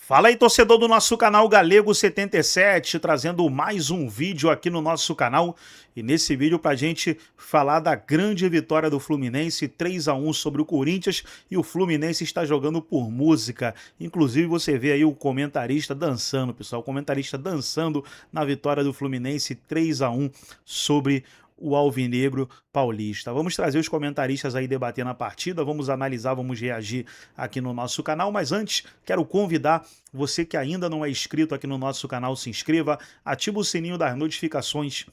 Fala aí, torcedor do nosso canal Galego 77, trazendo mais um vídeo aqui no nosso canal. E nesse vídeo pra gente falar da grande vitória do Fluminense, 3-1 sobre o Corinthians. E o Fluminense está jogando por música. Inclusive você vê aí o comentarista dançando, pessoal. O comentarista dançando na vitória do Fluminense, 3-1 sobre o Alvinegro Paulista. Vamos trazer os comentaristas aí debatendo a partida, vamos analisar, vamos reagir aqui no nosso canal, mas antes quero convidar você que ainda não é inscrito aqui no nosso canal, se inscreva, ativa o sininho das notificações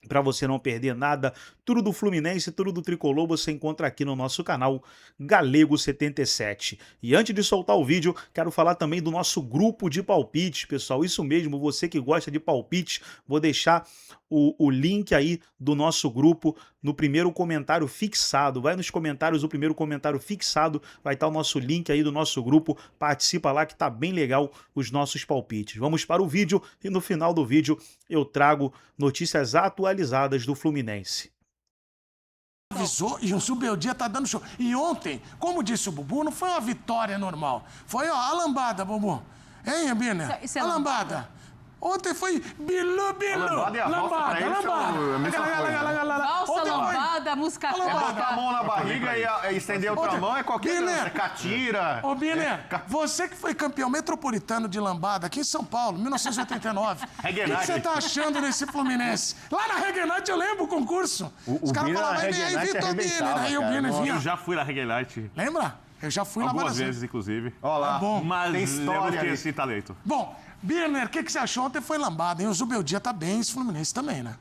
para você não perder nada. Tudo do Fluminense, tudo do Tricolor você encontra aqui no nosso canal Galego 77. E antes de soltar o vídeo, quero falar também do nosso grupo de palpites, pessoal. Isso mesmo, você que gosta de palpites, vou deixar o link aí do nosso grupo no primeiro comentário fixado. Vai nos comentários, o primeiro comentário fixado, vai estar o nosso link aí do nosso grupo. Participa lá que tá bem legal os nossos palpites. Vamos para o vídeo e no final do vídeo eu trago notícias atualizadas do Fluminense. Avisou e o Zubeldia tá dando show. E ontem, como disse o Bubu, não foi uma vitória normal. Foi, ó, a lambada, Bubu. Hein, Biner? Isso é a lambada. Ontem foi bilu, bilu. Lambada e a valsa pra ele são a mesma coisa. Valsa, lambada, música É botar a mão na barriga e estender outra mão, é qualquer coisa. É catira. Ô, Biner, você que foi campeão metropolitano de lambada aqui em São Paulo, 1989. O que você tá achando desse Fluminense? Lá na Reggae Night eu lembro o concurso. Os caras falavam, vai vir aí, Vitor Biner. Aí o Biner vinha. Eu já fui na Reggae Night. Lembra? Eu já fui lá Algumas vezes, inclusive. Olha lá. bom. Mas Tem história eu tenho aí. esse talento. Bom, Birner, o que você achou? Ontem foi lambada, hein? O Zubeldia tá bem, esse Fluminense também, né?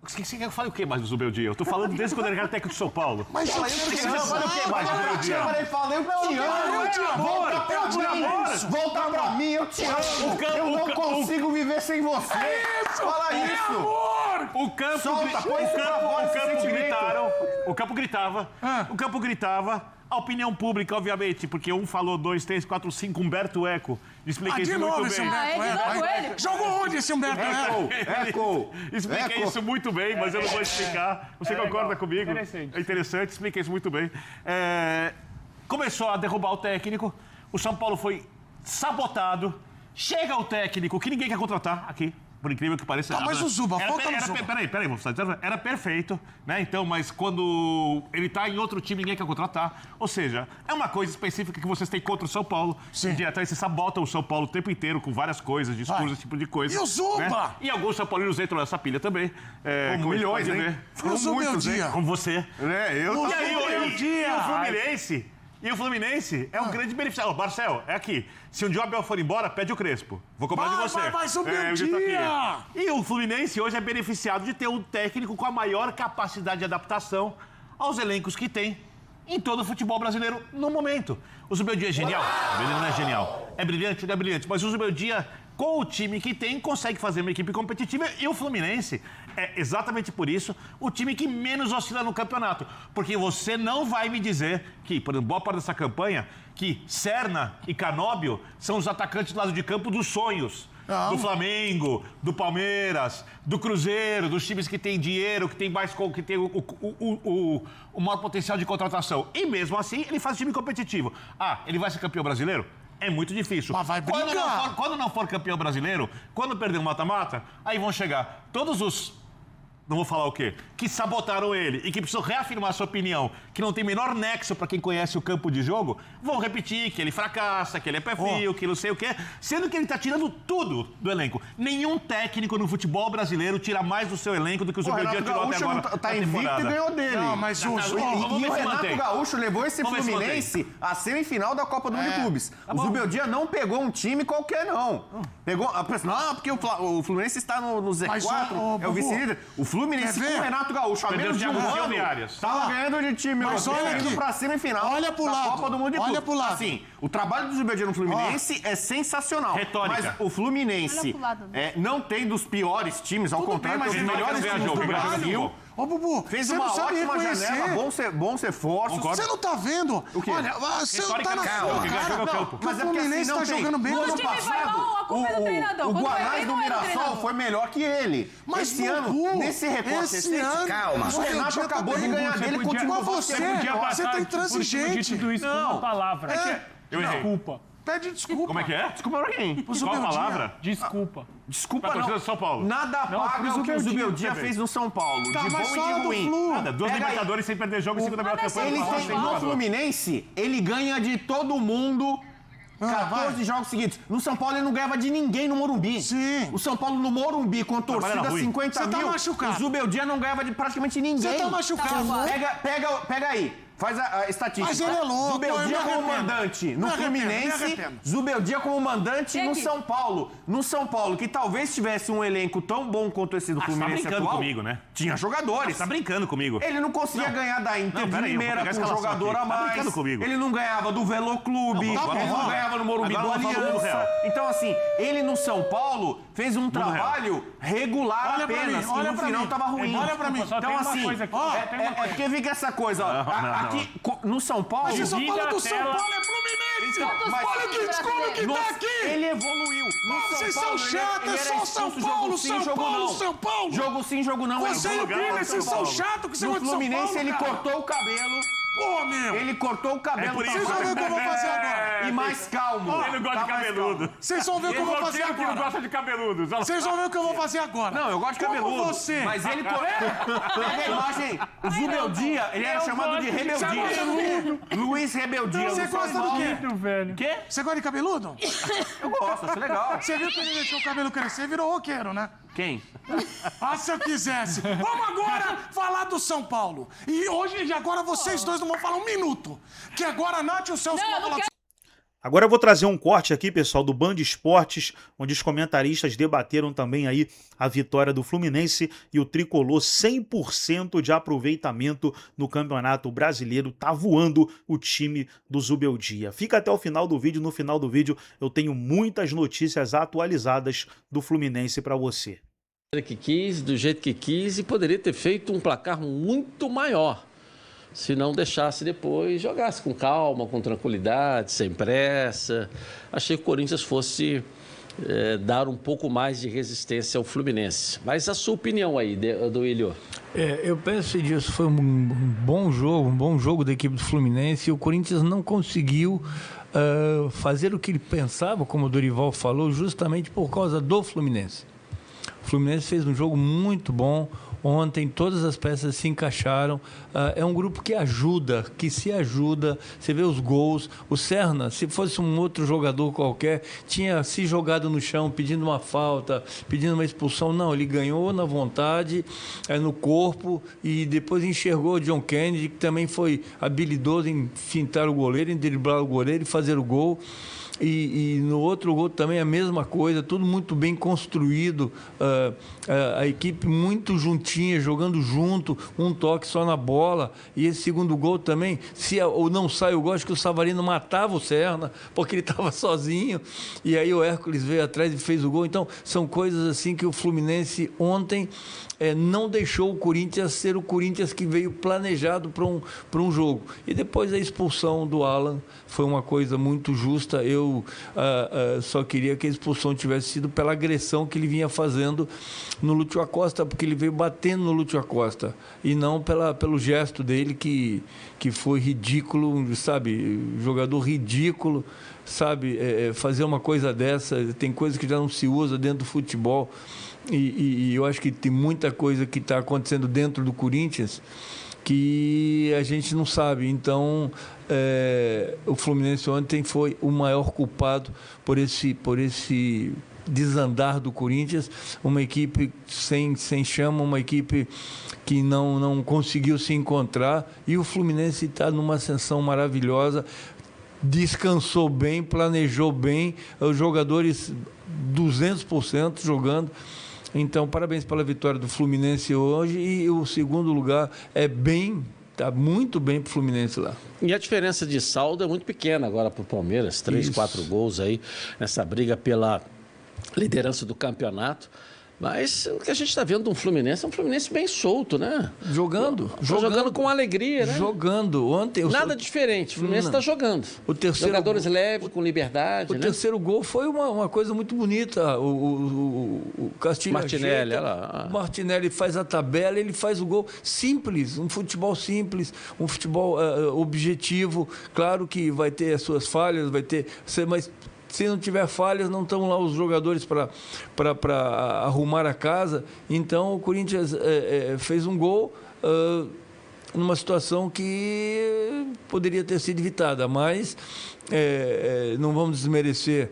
Você quer que eu fale o que mais do Zubeldia? Eu tô falando desde quando ele era técnico de São Paulo. Mas eu quero que você Fala o que mais, Zubeldia? Eu falei, eu te amo. Eu te amo. Volta pra Eu te mim. amo. Volta pra mim, eu te amo. Eu não consigo viver sem você. Isso! Fala É isso. amor! O campo, Solta, põe isso pra fora, esse sentimento. gritaram, o campo gritava, Ah. o campo gritava. A opinião pública, obviamente, porque um falou 2, 3, 4, 5, Humberto Eco. Expliquei De isso novo muito esse bem. Humberto de Eco. novo Aí, ele. jogou onde esse Humberto Eco? Eco. Expliquei Eco. isso muito bem, mas eu não vou explicar. Você concorda comigo? Interessante. É interessante, expliquei isso muito bem. Começou a derrubar o técnico, o São Paulo foi sabotado, chega o técnico que ninguém quer contratar aqui. Por incrível que pareça. Tá, mas o Zuba, foca no Zuba. Peraí, era perfeito, né? Então, mas quando ele tá em outro time, ninguém quer contratar. Ou seja, é uma coisa específica que vocês têm contra o São Paulo. Sim. Diretamente, vocês sabotam o São Paulo o tempo inteiro com várias coisas, discursos, esse tipo de coisa. E o Zuba? né? E alguns São Paulinos entram nessa pilha também. Como milhões, pode hein? ver. Foi o Zubeldia. Como você. O E aí, Zubeldia. o Fluminense é um grande beneficiário. Ô, Marcel, é aqui. Se um dia o Abel for embora, pede o Crespo. Vou cobrar de você. Vai, eu já tô Zubeldia. aqui. E o Fluminense hoje é beneficiado de ter um técnico com a maior capacidade de adaptação aos elencos que tem em todo o futebol brasileiro no momento. O Zubeldia é genial? Ele não é genial. É brilhante? Não é brilhante. Mas o Zubeldia, com o time que tem, consegue fazer uma equipe competitiva. E o Fluminense é exatamente por isso o time que menos oscila no campeonato. Porque você não vai me dizer que, por boa parte dessa campanha, que Serna e Canóbio são os atacantes do lado de campo dos sonhos. Não. Do Flamengo, do Palmeiras, do Cruzeiro, dos times que têm dinheiro, que tem mais que tem o maior potencial de contratação. E mesmo assim, ele faz time competitivo. Ah, ele vai ser campeão brasileiro? É muito difícil. Mas vai brigar. Quando não for campeão brasileiro, quando perder o mata-mata, aí vão chegar todos os... Não vou falar o quê? Que sabotaram ele e que precisam reafirmar sua opinião, que não tem menor nexo para quem conhece o campo de jogo, vão repetir que ele fracassa, que ele é pé frio, que não sei o quê, sendo que ele tá tirando tudo do elenco. Nenhum técnico no futebol brasileiro tira mais do seu elenco do que o Zubeldia tirou até agora. Tá invicto e ganhou dele. Não, mas o Vamos E ver o se Renato mantém. Gaúcho levou esse Vamos ver se Fluminense à semifinal da Copa do Mundo de Clubes. O Zubeldia não pegou um time qualquer, não. Pegou... Não, porque o Fluminense está no Z4, Mas, é o vice-líder. O Fluminense quer com ver? o Renato Gaúcho, há Perdeu menos de um Thiago ano, Silva e Arias. tava ganhando de time. Mas olha indo aqui. pra semifinal Olha pro da lado. Copa do Mundo de Olha Clubes. pro lado. Assim, o trabalho do Zubeldia no Fluminense é sensacional. Retórica. Mas o Fluminense Olha pro lado. não tem dos piores times, ao contrário, bem, tem os mas melhores ele vai times ganhar do jogo, ele vai Brasil. ganhar jogo. Ô, Bubu, Fez você uma não sabe ótima reconhecer. janela, bons reforços. Concordo. Você não tá vendo? O quê? Olha, você não tá na Retórica, sua quem ganha jogo é o cara. campo. Que o Mas é porque Fluminense assim, tá não tem. jogando bem No no ano ano time vai passado. mal, a culpa é do treinador. O Quando vai Guanás bem, do não é do Mirassol treinador. foi melhor que ele. Mas esse ano, nesse recorte esse recente, ano, calma. O Renato acabou de ganhar dele, continua Mas você tá Por cima de intransigente. tudo isso com uma palavra. É que- eu errei. Desculpa. Pede desculpa. Como é que é? Desculpa pra quem? Pro Qual a Zubeldia. palavra? Desculpa. Desculpa, Pra não. torcida do São Paulo. Nada paga o que o Zubeldia também. fez no São Paulo. Tá, de mas bom e fala de do ruim. Flu. Nada, 2 Pega aí. Libertadores sem perder jogo em segunda melhor campanha. Ele do tem, no Fluminense, ele ganha de todo mundo 14 jogos seguidos. No São Paulo, ele não ganhava de ninguém no Morumbi. Sim. O São Paulo no Morumbi, com a torcida Trabalho ruim. 50 Você tá mil, machucado. o Zubeldia não ganhava de praticamente ninguém. Você tá machucado. Pega aí. Faz a estatística. Mas ele é louco, eu Zubeldia me como arrependo. mandante no Me arrependo, Fluminense. me arrependo. Zubeldia como mandante no Chegue. São Paulo. No São Paulo, que talvez tivesse um elenco tão bom quanto esse do Você tá Fluminense brincando atual. comigo, né? Tinha jogadores. Você tá brincando comigo. Ele não conseguia ganhar da Inter Não, de pera aí, eu vou Limeira pegar a com um escalação jogador aqui. a Tá mais. brincando comigo. Ele não ganhava do Velo Clube. Não, Ele não vamos ganhava no Morumbi do Agora vamos falar do Aliança. real. Então, assim, ele no São Paulo fez um real. trabalho regular Olha pra apenas. mim, olha e no pra final mim. tava ruim. Olha pra mim. Só Então, tem uma assim, coisa aqui. ó, tem uma É coisa. porque fica essa coisa, ó. Aqui, no São Paulo... Mas vocês estão Divide falando do a São tela. Paulo, é Fluminense. mas- Olha que escuro que no- tá aqui. Ele evoluiu. No São Vocês são Paulo, chatos, ele é era só São expulso, Paulo, jogo sim, São jogo Paulo, não. São Paulo. Jogo sim, jogo não. Você e o lugar, Guilherme, São vocês são Paulo. chatos que você No gosta de São Fluminense, Paulo, ele cara. cortou o cabelo. Pô, meu. Ele cortou o cabelo. É por isso. Vocês vão ver o que eu vou fazer agora. E mais calmo. Ele não gosta Tá de mais cabeludo. calmo. Vocês vão ver o que eu vou fazer que não agora. gosta de cabeludos. Olha lá. Vocês vão ver o que eu vou fazer agora. Não, eu gosto de Como cabeludo. você. Mas ele... Pega a imagem. O Zubeldia, ele era chamado de Rebeldia. Luiz Rebeldia. Você no São gosta do Paulo. quê? Muito velho. Quê? Você gosta de cabeludo? Eu gosto, acho legal. Você viu que ele deixou o cabelo crescer e virou roqueiro, né? Quem? Ah, se eu quisesse. Vamos agora falar do São Paulo. E agora vocês dois não vão falar um minuto. Que agora a Nath e o Celso Não, vão eu não falar... quero. Agora eu vou trazer um corte aqui, pessoal, do Band Esportes, onde os comentaristas debateram também aí a vitória do Fluminense e o tricolor 100% de aproveitamento no Campeonato Brasileiro. Tá voando o time do Zubeldia. Fica até o final do vídeo. No final do vídeo eu tenho muitas notícias atualizadas do Fluminense para você. Que quis, do jeito que quis, e poderia ter feito um placar muito maior, se não deixasse depois, jogasse com calma, com tranquilidade, sem pressa. Achei que o Corinthians fosse dar um pouco mais de resistência ao Fluminense. Mas a sua opinião aí, Duílio? Eu penso disso, foi um bom jogo da equipe do Fluminense, e o Corinthians não conseguiu fazer o que ele pensava, como o Dorival falou, justamente por causa do Fluminense. O Fluminense fez um jogo muito bom ontem, todas as peças se encaixaram. É um grupo que ajuda, que se ajuda. Você vê os gols. O Serna, se fosse um outro jogador qualquer, tinha se jogado no chão pedindo uma falta, pedindo uma expulsão. Não, ele ganhou na vontade, no corpo, e depois enxergou o John Kennedy, que também foi habilidoso em fintar o goleiro, em driblar o goleiro e fazer o gol. E no outro gol também a mesma coisa, tudo muito bem construído, a equipe muito juntinha, jogando junto, um toque só na bola. E esse segundo gol também, se ou não sai o gol, acho que o Savarino matava o Serna, porque ele estava sozinho, e aí o Hércules veio atrás e fez o gol. Então são coisas assim que o Fluminense ontem não deixou o Corinthians ser o Corinthians que veio planejado para um jogo. E depois a expulsão do Alan foi uma coisa muito justa. Eu só queria que a expulsão tivesse sido pela agressão que ele vinha fazendo no Lúcio Acosta, porque ele veio batendo no Lúcio Acosta, e não pelo gesto dele que foi ridículo, sabe? Jogador ridículo, sabe? Fazer uma coisa dessa, tem coisa que já não se usa dentro do futebol. E eu acho que tem muita coisa que está acontecendo dentro do Corinthians que a gente não sabe. Então, o Fluminense ontem foi o maior culpado por esse desandar do Corinthians, uma equipe sem chama, uma equipe que não conseguiu se encontrar, e o Fluminense está numa ascensão maravilhosa, descansou bem, planejou bem, os jogadores 200% jogando. Então, parabéns pela vitória do Fluminense hoje, e o segundo lugar está muito bem para o Fluminense lá. E a diferença de saldo é muito pequena agora para o Palmeiras, 3, 4 gols aí nessa briga pela liderança do campeonato. Mas o que a gente está vendo do Fluminense é um Fluminense bem solto, né? Jogando com alegria, né? Jogando. Ontem, nada diferente. O Fluminense está jogando. Jogadores leves, com liberdade. O terceiro gol foi uma coisa muito bonita. O Castilho Martinelli, o Martinelli faz a tabela, ele faz o gol simples, um futebol simples, um futebol objetivo. Claro que vai ter as suas falhas, mas se não tiver falhas, não estão lá os jogadores para arrumar a casa. Então, o Corinthians fez um gol numa situação que poderia ter sido evitada. Mas não vamos desmerecer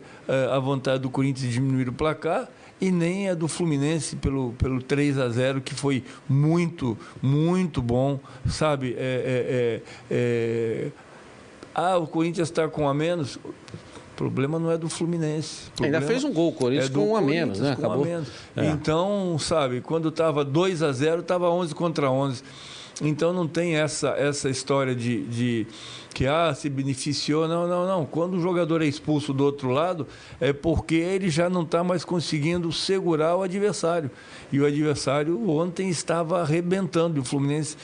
a vontade do Corinthians de diminuir o placar e nem a do Fluminense pelo 3-0, que foi muito, muito bom, sabe? O Corinthians está com a menos... O problema não é do Fluminense. Ainda fez um gol, o Corinthians com um a menos, né? Acabou. Então, sabe, quando estava 2-0, estava 11 contra 11. Então não tem essa história de que se beneficiou. Não. Quando o jogador é expulso do outro lado, é porque ele já não está mais conseguindo segurar o adversário. E o adversário ontem estava arrebentando. E o Fluminense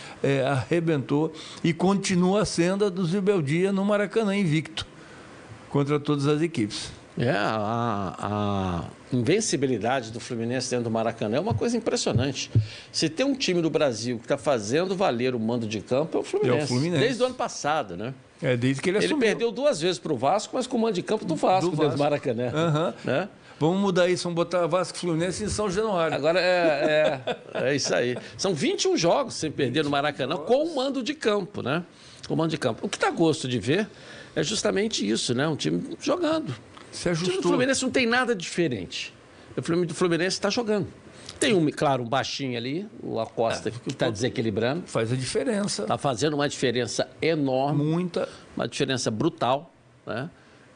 arrebentou e continua a senda do Zubeldia no Maracanã, invicto, contra todas as equipes. A invencibilidade do Fluminense dentro do Maracanã é uma coisa impressionante. Se tem um time do Brasil que está fazendo valer o mando de campo, é o Fluminense. Desde o ano passado, né? Desde que ele assumiu. Ele perdeu 2 vezes para o Vasco, mas com o mando de campo do Vasco dentro do Maracanã. Né? Vamos mudar isso, vamos botar Vasco e Fluminense em São Januário. Agora é isso aí. São 21 jogos sem perder no Maracanã com o mando de campo, né? Com o mando de campo. O que dá gosto de ver é justamente isso, né? Um time jogando. Se ajustou. O time do Fluminense não tem nada diferente. O time do Fluminense está jogando. Tem, claro, um baixinho ali, o Acosta, que está desequilibrando. Faz a diferença. Está fazendo uma diferença enorme. Muita. Uma diferença brutal, né?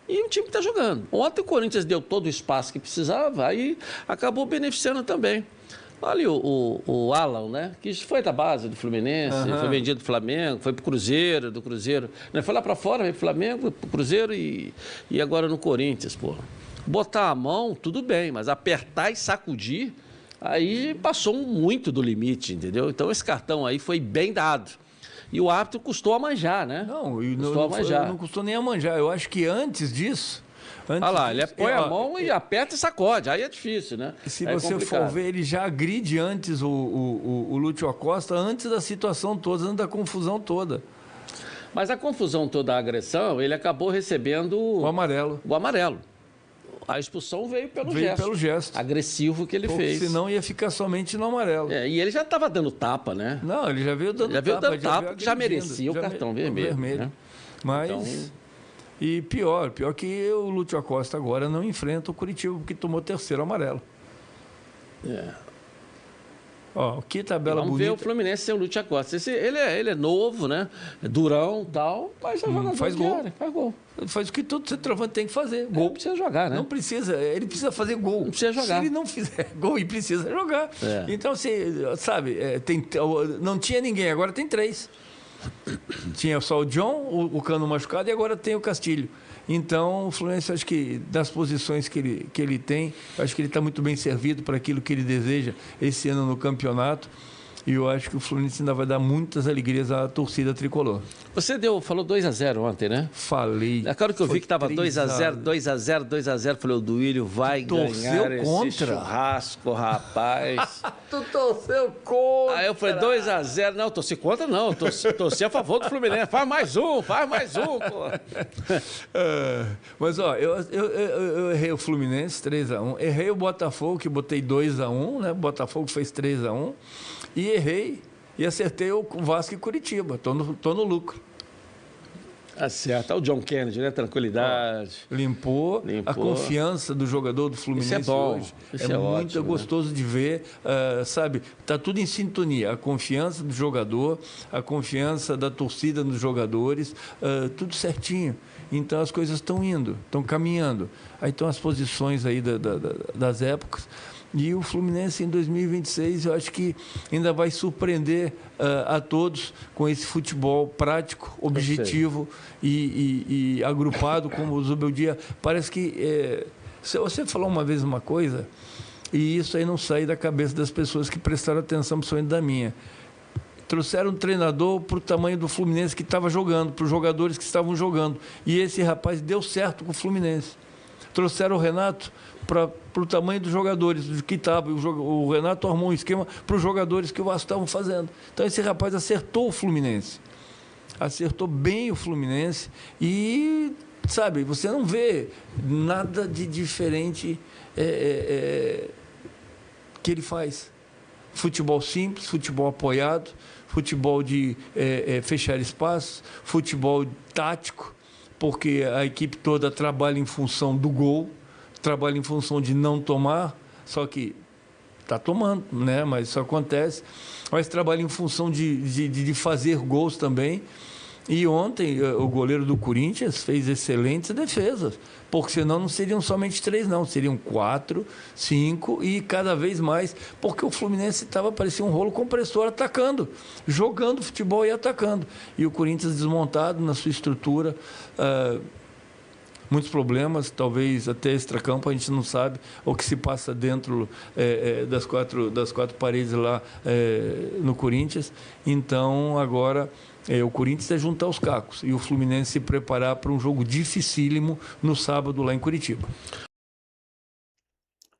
E o time está jogando. Ontem o Corinthians deu todo o espaço que precisava, aí acabou beneficiando também. Olha o Alan, né? Que foi da base do Fluminense, foi vendido do Flamengo, foi pro Cruzeiro, do Cruzeiro. Né? Foi lá para fora, veio pro Flamengo, pro Cruzeiro e agora no Corinthians, pô. Botar a mão, tudo bem, mas apertar e sacudir, aí passou muito do limite, entendeu? Então esse cartão aí foi bem dado. E o árbitro custou a manjar, né? Não custou nem a manjar. Eu acho que antes disso... Olha lá, ele põe a mão e aperta e sacode. Aí é difícil, né? Se você for ver, ele já agride antes o Lúcio Acosta, antes da situação toda, antes da confusão toda. Mas a confusão toda, a agressão, ele acabou recebendo... O amarelo. A expulsão veio pelo gesto agressivo que ele fez. Senão ia ficar somente no amarelo. E ele já estava dando tapa, né? Não, ele já veio dando tapa, que já merecia o cartão vermelho. Né? Mas... Então... E pior que o Lúcio Acosta agora não enfrenta o Curitiba, porque tomou 3º amarelo. Que tabela bonita. Vamos ver o Fluminense sem o Lúcio Acosta. Ele é novo, né? É durão e tal, mas é jogador faz gol. Faz gol. Faz o que todo centroavante tem que fazer. Gol. Não precisa jogar, né? Não precisa. Ele precisa fazer gol. Não precisa jogar. Se ele não fizer gol, ele precisa jogar. Então, você sabe, não tinha ninguém, agora tem 3. Tinha só o John, o Cano machucado, e agora tem o Castilho. Então, o Fluminense, acho que das posições que ele tem, acho que ele está muito bem servido para aquilo que ele deseja esse ano no campeonato. E eu acho que o Fluminense ainda vai dar muitas alegrias à torcida tricolor. Você falou 2-0 ontem, né? Falei. É claro que eu vi que estava 2-0. Falei, o Duílio vai ganhar esse churrasco, rapaz. Tu torceu contra. Aí eu falei, 2-0. Não, torci contra não. Torci a favor do Fluminense. Faz mais um, pô. Mas, eu errei o Fluminense, 3-1. Errei o Botafogo, que botei 2-1, né? O Botafogo fez 3-1. E errei e acertei o Vasco e Curitiba. Tô no lucro. Acerta. O John Kennedy, né? Tranquilidade. Limpou. A confiança do jogador do Fluminense. Isso é bom. Hoje. Isso é muito ótimo, gostoso, né? De ver, sabe? Tá tudo em sintonia. A confiança do jogador, a confiança da torcida nos jogadores, tudo certinho. Então as coisas estão indo, estão caminhando. Aí estão as posições aí das épocas. E o Fluminense em 2026, eu acho que ainda vai surpreender a todos com esse futebol prático, objetivo e agrupado, como o Zubeldia. Parece que... você falou uma vez uma coisa, E isso aí não sai da cabeça das pessoas que prestaram atenção, principalmente da minha. Trouxeram um treinador para o tamanho do Fluminense que estava jogando, para os jogadores que estavam jogando. E esse rapaz deu certo com o Fluminense. Trouxeram o Renato para o tamanho dos jogadores que estavam. O Renato armou um esquema para os jogadores que o Vasco estavam fazendo. Então esse rapaz acertou o Fluminense. Acertou bem o Fluminense e, sabe, você não vê nada de diferente que ele faz. Futebol simples, futebol apoiado, futebol de fechar espaços, futebol tático, porque a equipe toda trabalha em função do gol, trabalha em função de não tomar, só que está tomando, né? Mas isso acontece. Mas trabalha em função de fazer gols também. E ontem o goleiro do Corinthians fez excelentes defesas, porque senão não seriam somente 3, não, seriam 4, 5 e cada vez mais, porque o Fluminense parecia um rolo compressor atacando, jogando futebol e atacando. E o Corinthians desmontado na sua estrutura, muitos problemas, talvez até extracampo, a gente não sabe o que se passa dentro das quatro paredes lá no Corinthians. Então, agora, o Corinthians é juntar os cacos e o Fluminense se preparar para um jogo dificílimo no sábado lá em Curitiba.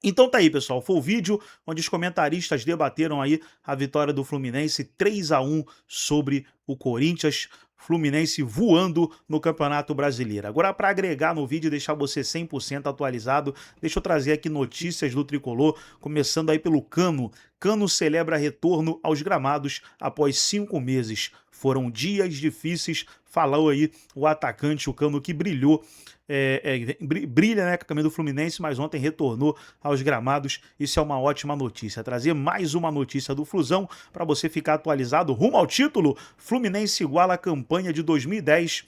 Então tá aí, pessoal, foi o vídeo onde os comentaristas debateram aí a vitória do Fluminense 3-1 sobre o Corinthians. Fluminense voando no Campeonato Brasileiro. Agora, para agregar no vídeo e deixar você 100% atualizado, deixa eu trazer aqui notícias do Tricolor, começando aí pelo Cano. Cano celebra retorno aos gramados após 5 meses. Foram dias difíceis, falou aí o atacante, o Cano, que brilhou, brilha, né, com a camisa do Fluminense, mas ontem retornou aos gramados. Isso é uma ótima notícia. Trazer mais uma notícia do Flusão para você ficar atualizado rumo ao título. Fluminense iguala a campanha de 2010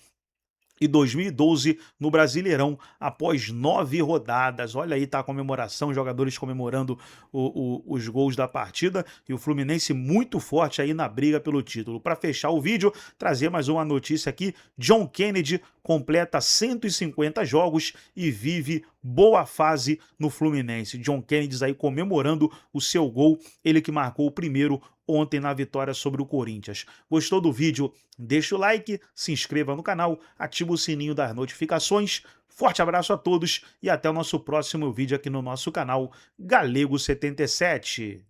e 2012 no Brasileirão após 9 rodadas. Olha aí, tá a comemoração, jogadores comemorando os gols da partida e o Fluminense muito forte aí na briga pelo título. Para fechar o vídeo, trazer mais uma notícia aqui. John Kennedy completa 150 jogos e vive boa fase no Fluminense. John Kennedy aí comemorando o seu gol, ele que marcou o primeiro ontem na vitória sobre o Corinthians. Gostou do vídeo? Deixa o like, se inscreva no canal, ativa o sininho das notificações. Forte abraço a todos e até o nosso próximo vídeo aqui no nosso canal Galego 77.